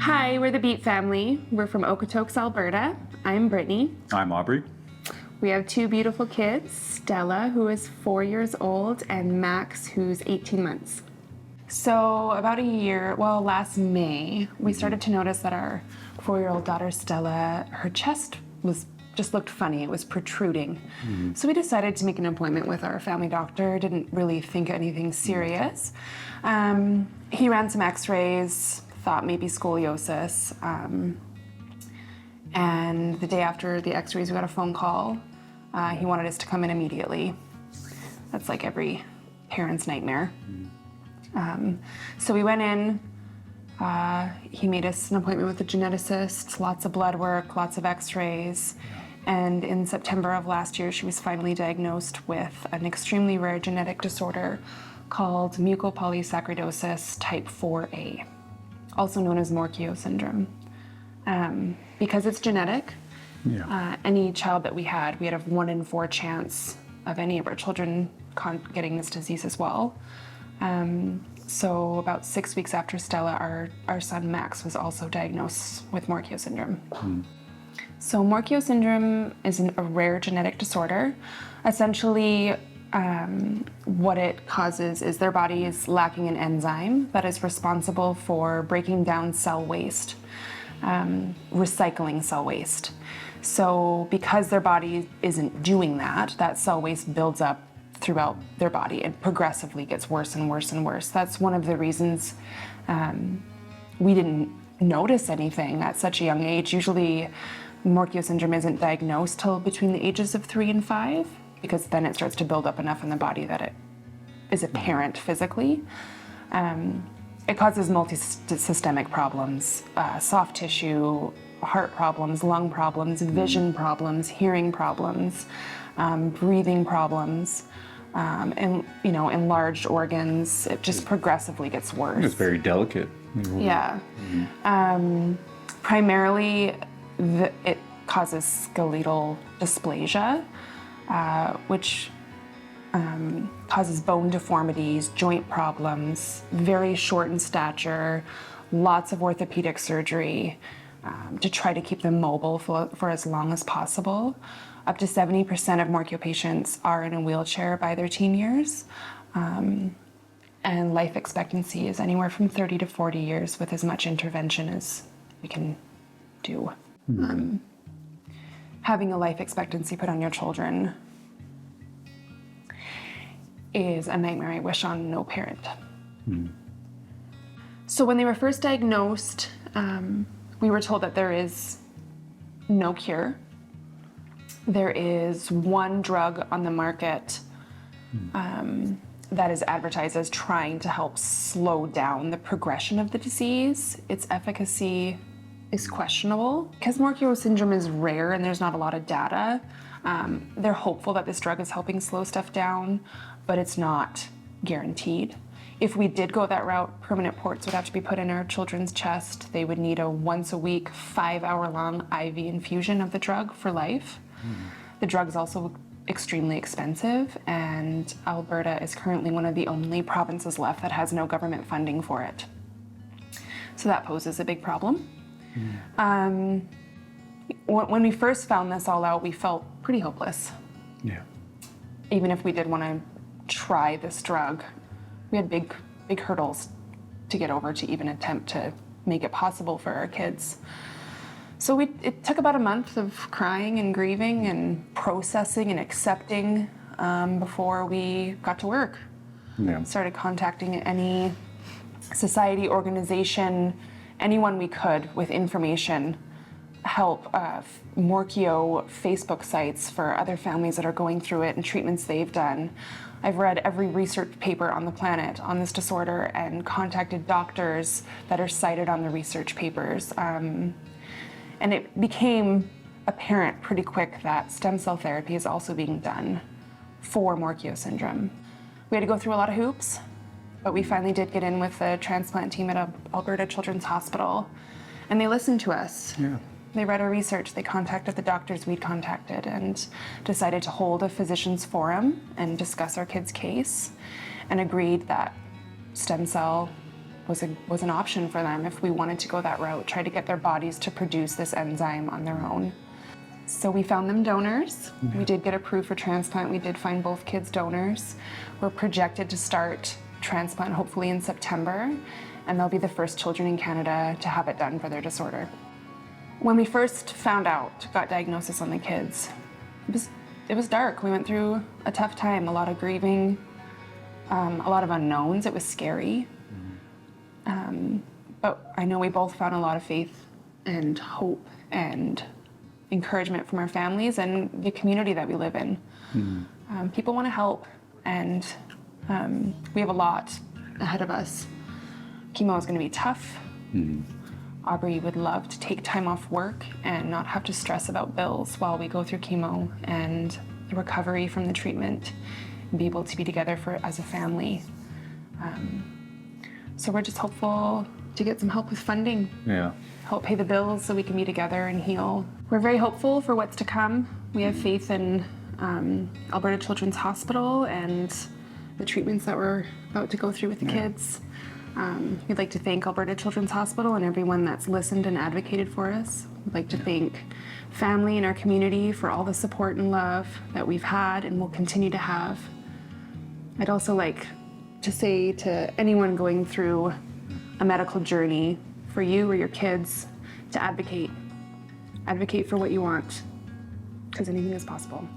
Hi, we're the Beat family. We're from Okotoks, Alberta. I'm Brittany. I'm Aubrey. We have two beautiful kids, Stella, who is 4 years old, and Max, who's 18 months. So about last May, we started to notice that our 4-year-old daughter, Stella, her chest just looked funny. It was protruding. So we decided to make an appointment with our family doctor. Didn't really think anything serious. He ran some x-rays, thought maybe scoliosis. And the day after the x-rays, we got a phone call. He wanted us to come in immediately. That's like every parent's nightmare. So we went in. He made us an appointment with a geneticist, lots of blood work, lots of x-rays. And in September of last year, she was finally diagnosed with an extremely rare genetic disorder called mucopolysaccharidosis type 4A, also known as Morquio syndrome. Because it's genetic, any child that we had a 1 in 4 chance of any of our children getting this disease as well. So about 6 weeks after Stella, our son Max was also diagnosed with Morquio syndrome. So Morquio syndrome is a rare genetic disorder. Essentially, what it causes is their body is lacking an enzyme that is responsible for breaking down cell waste, recycling cell waste. So because their body isn't doing that, that cell waste builds up throughout their body and progressively gets worse and worse and worse. That's one of the reasons we didn't notice anything at such a young age. Usually Morquio syndrome isn't diagnosed till between the ages of 3 and 5, because then it starts to build up enough in the body that it is apparent physically. It causes multi-systemic problems, soft tissue, heart problems, lung problems, vision problems, hearing problems, breathing problems, and enlarged organs. It just progressively gets worse. It's very delicate. Yeah. Primarily, it causes skeletal dysplasia, which causes bone deformities, joint problems, very short in stature, lots of orthopedic surgery to try to keep them mobile for as long as possible. Up to 70% of Morquio patients are in a wheelchair by their teen years. And life expectancy is anywhere from 30 to 40 years with as much intervention as we can do. Having a life expectancy put on your children is a nightmare I wish on no parent. So when they were first diagnosed, we were told that there is no cure. There is one drug on the market that is advertised as trying to help slow down the progression of the disease. Its efficacy is questionable. Because Morquio syndrome is rare and there's not a lot of data, they're hopeful that this drug is helping slow stuff down, but it's not guaranteed. If we did go that route, permanent ports would have to be put in our children's chest. They would need a once-a-week, 5-hour-long IV infusion of the drug for life. The drug is also extremely expensive, and Alberta is currently one of the only provinces left that has no government funding for it. So that poses a big problem. When we first found this all out, we felt pretty hopeless. Yeah. Even if we did want to try this drug, we had big hurdles to get over to even attempt to make it possible for our kids. So it took about a month of crying and grieving and processing and accepting before we got to work. Yeah. Started contacting any society, organization, anyone we could with information, help, Morquio Facebook sites for other families that are going through it and treatments they've done. I've read every research paper on the planet on this disorder and contacted doctors that are cited on the research papers. And it became apparent pretty quick that stem cell therapy is also being done for Morquio syndrome. We had to go through a lot of hoops, but we finally did get in with the transplant team at Alberta Children's Hospital, and they listened to us. Yeah. They read our research, they contacted the doctors we'd contacted, and decided to hold a physician's forum and discuss our kid's case, and agreed that stem cell was an option for them if we wanted to go that route, try to get their bodies to produce this enzyme on their own. So we found them donors. We did get approved for transplant. We did find both kids donors. We're projected to start transplant hopefully in September, and they'll be the first children in Canada to have it done for their disorder. When we first found out, got diagnosis on the kids, it was dark. We went through a tough time, a lot of grieving, a lot of unknowns. It was scary. But I know we both found a lot of faith and hope and encouragement from our families and the community that we live in. People want to help, and we have a lot ahead of us. Chemo is going to be tough. Aubrey would love to take time off work and not have to stress about bills while we go through chemo and the recovery from the treatment, and be able to be together as a family. So we're just hopeful to get some help with funding. Help pay the bills so we can be together and heal. We're very hopeful for what's to come. We have faith in Alberta Children's Hospital and the treatments that we're about to go through with the kids. We'd like to thank Alberta Children's Hospital and everyone that's listened and advocated for us. We'd like to thank family in our community for all the support and love that we've had and will continue to have. I'd also like to say to anyone going through a medical journey, for you or your kids, to advocate. Advocate for what you want, because anything is possible.